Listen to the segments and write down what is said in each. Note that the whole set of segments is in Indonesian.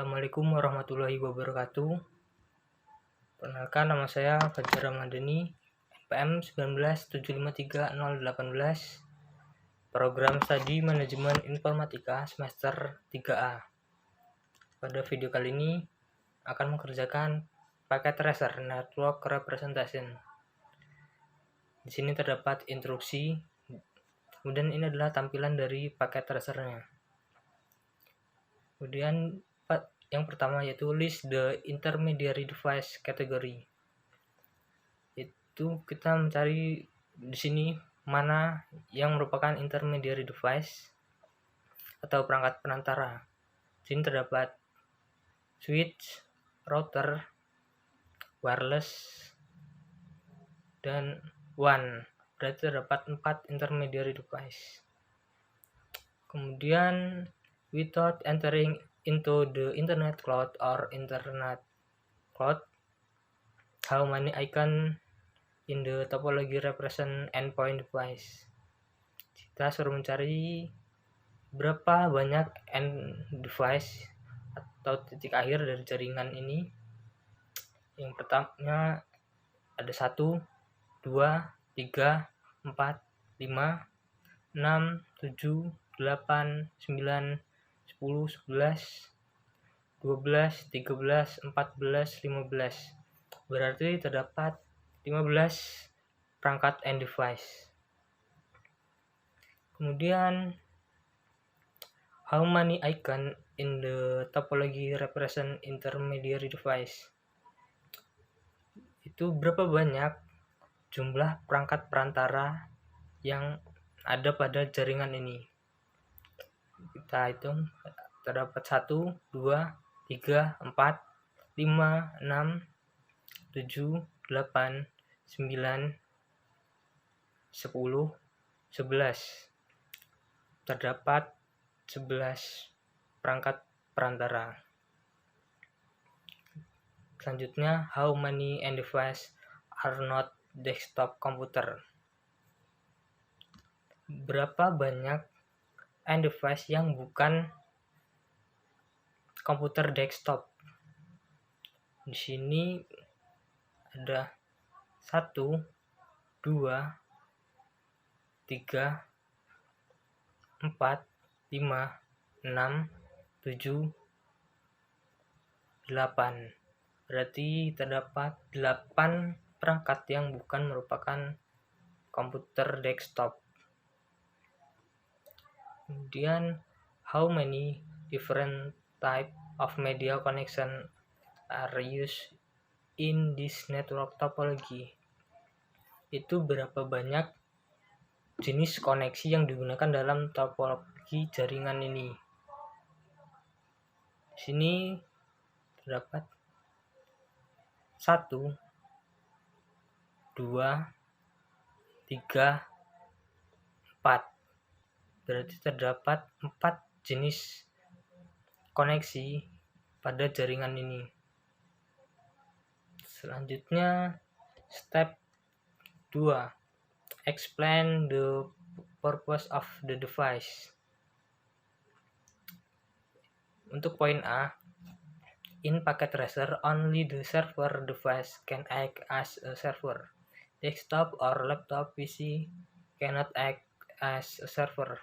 Assalamualaikum warahmatullahi wabarakatuh. Perkenalkan, nama saya Fajar Ramadhani, NPM 197530018, Program Studi Manajemen Informatika semester 3A. Pada video kali ini akan mengerjakan paket tracer Network Representation. Di sini terdapat instruksi, kemudian ini adalah tampilan dari paket tracernya. Kemudian yang pertama yaitu list the intermediary device category. Itu kita mencari di sini mana yang merupakan intermediary device atau perangkat perantara. Di sini terdapat switch, router, wireless, dan WAN. Berarti terdapat 4 intermediary device. Kemudian without entering into the internet cloud or internet cloud, how many icon in the topology represent endpoint device. Kita suruh mencari berapa banyak end device atau titik akhir dari jaringan ini. Yang pertama ada 1, 2, 3, 4, 5, 6, 7, 8, 9, 10, 11, 12, 13, 14, 15. Berarti terdapat 15 perangkat end device. Kemudian how many icon in the topology represent intermediary device. Itu berapa banyak jumlah perangkat perantara yang ada pada jaringan ini. Kita hitung, terdapat 1, 2, 3, 4, 5, 6, 7, 8, 9, 10, 11. Terdapat 11 perangkat perantara. Selanjutnya, how many end device are not desktop computer. Berapa banyak end device yang bukan komputer desktop. Di sini ada 1, 2, 3, 4, 5, 6, 7, 8. Berarti terdapat 8 perangkat yang bukan merupakan komputer desktop. Kemudian how many different type of media connection are used in this network topology. Itu berapa banyak jenis koneksi yang digunakan dalam topologi jaringan ini. Di sini terdapat 1, 2, 3, 4. Berarti terdapat 4 jenis koneksi pada jaringan ini. Selanjutnya step 2, explain the purpose of the device. Untuk poin A, in packet tracer only the server device can act as a server. Desktop or laptop PC cannot act as a server.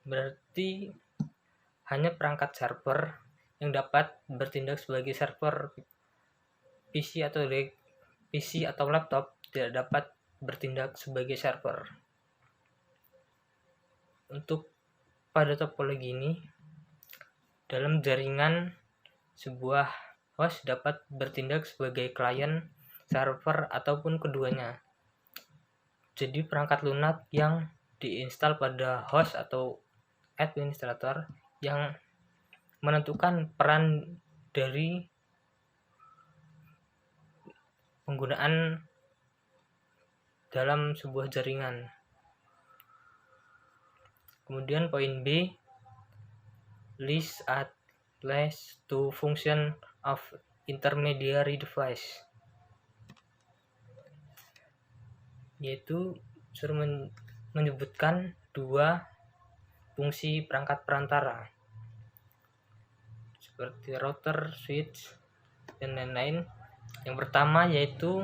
Berarti hanya perangkat server yang dapat bertindak sebagai server. PC atau laptop tidak dapat bertindak sebagai server. Untuk pada topologi ini, dalam jaringan sebuah host dapat bertindak sebagai klien, server, ataupun keduanya. Jadi perangkat lunak yang diinstal pada host atau administrator yang menentukan peran dari penggunaan dalam sebuah jaringan. Kemudian poin B, list at least 2 function of intermediary device. Yaitu suruh menyebutkan 2 fungsi perangkat perantara. seperti router, switch, dan lain-lain. Yang pertama yaitu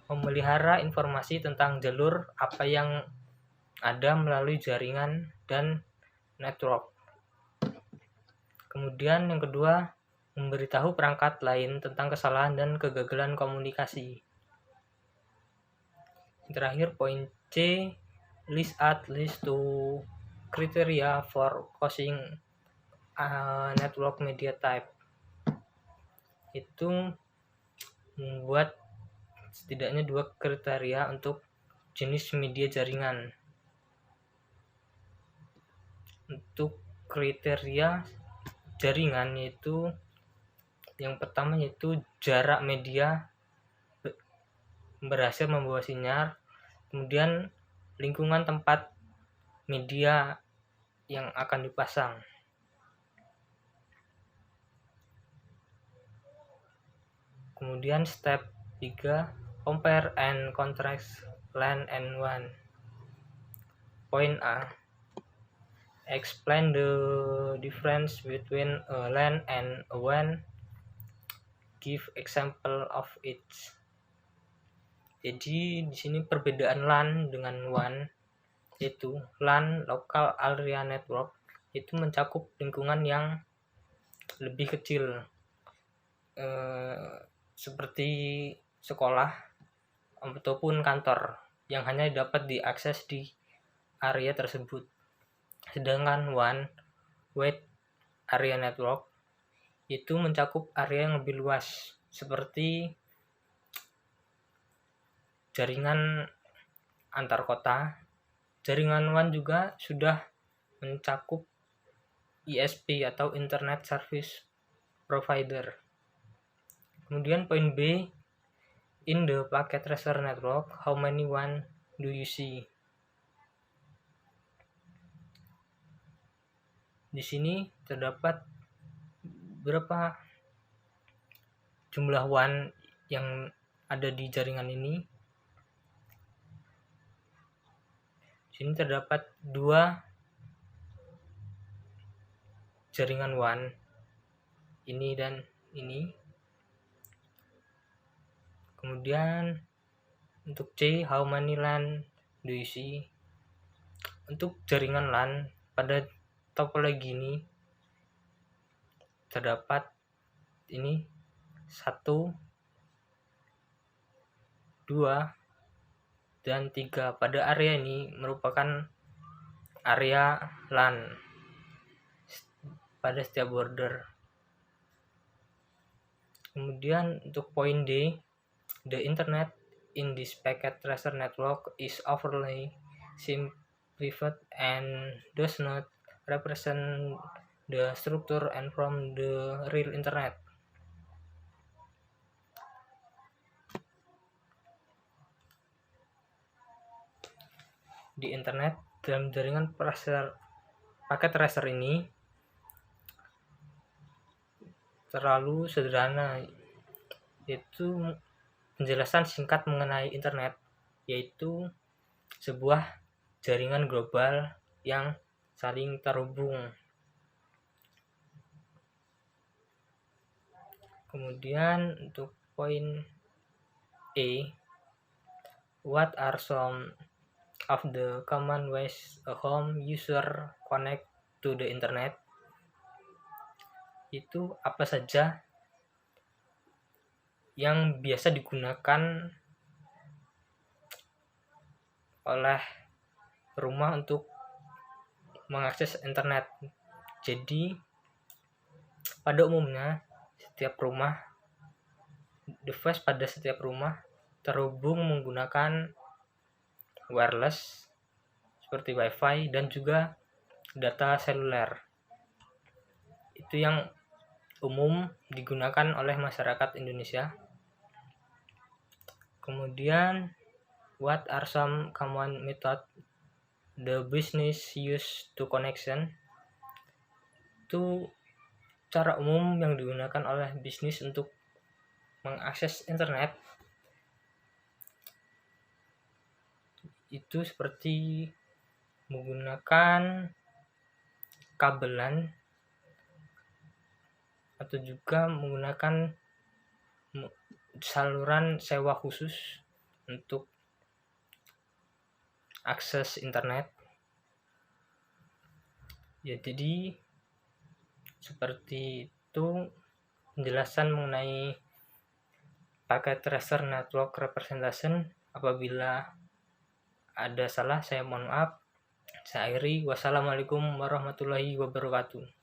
memelihara informasi tentang jalur apa yang ada melalui jaringan dan network. Kemudian yang kedua, memberitahu perangkat lain tentang kesalahan dan kegagalan komunikasi. Yang terakhir, poin C, list at least two criteria for causing network media type. Itu membuat setidaknya 2 kriteria untuk jenis media jaringan. Untuk kriteria jaringan yaitu yang pertama yaitu jarak media berhasil membawa sinyal, kemudian lingkungan tempat media yang akan dipasang. Kemudian step 3, compare and contrast LAN and WAN. Point A, explain the difference between a LAN and a WAN. Give example of each. Jadi di sini perbedaan LAN dengan WAN yaitu LAN local area network itu mencakup lingkungan yang lebih kecil seperti sekolah ataupun kantor yang hanya dapat diakses di area tersebut. Sedangkan WAN wide area network itu mencakup area yang lebih luas seperti jaringan antar kota. Jaringan WAN juga sudah mencakup ISP atau Internet Service Provider. Kemudian poin B, in the packet tracer network, how many WAN do you see? Di sini terdapat berapa jumlah WAN yang ada di jaringan ini. Di sini terdapat 2 jaringan WAN, ini dan ini. Kemudian untuk C, how many LAN do you see? Untuk jaringan LAN pada topologi ini terdapat ini 1, 2, dan 3. Pada area ini merupakan area LAN pada setiap border. Kemudian untuk poin D, the internet in this packet tracer network is overly simplified and does not represent the structure and from the real internet. Di internet dalam jaringan paket tracer ini terlalu sederhana, yaitu penjelasan singkat mengenai internet, yaitu sebuah jaringan global yang saling terhubung. Kemudian untuk poin E, what are some of the common ways a home user connect to the internet? Itu apa saja yang biasa digunakan oleh rumah untuk mengakses internet. Jadi pada umumnya device pada setiap rumah terhubung menggunakan wireless seperti wifi dan juga data seluler. Itu yang umum digunakan oleh masyarakat Indonesia. Kemudian what are some common method the business use to connection? Itu cara umum yang digunakan oleh bisnis untuk mengakses internet. Itu seperti menggunakan kabelan atau juga menggunakan saluran sewa khusus untuk akses internet. Ya, jadi seperti itu penjelasan mengenai paket tracer network representation. Apabila ada salah saya mohon maaf. Saya akhiri. Wassalamualaikum warahmatullahi wabarakatuh.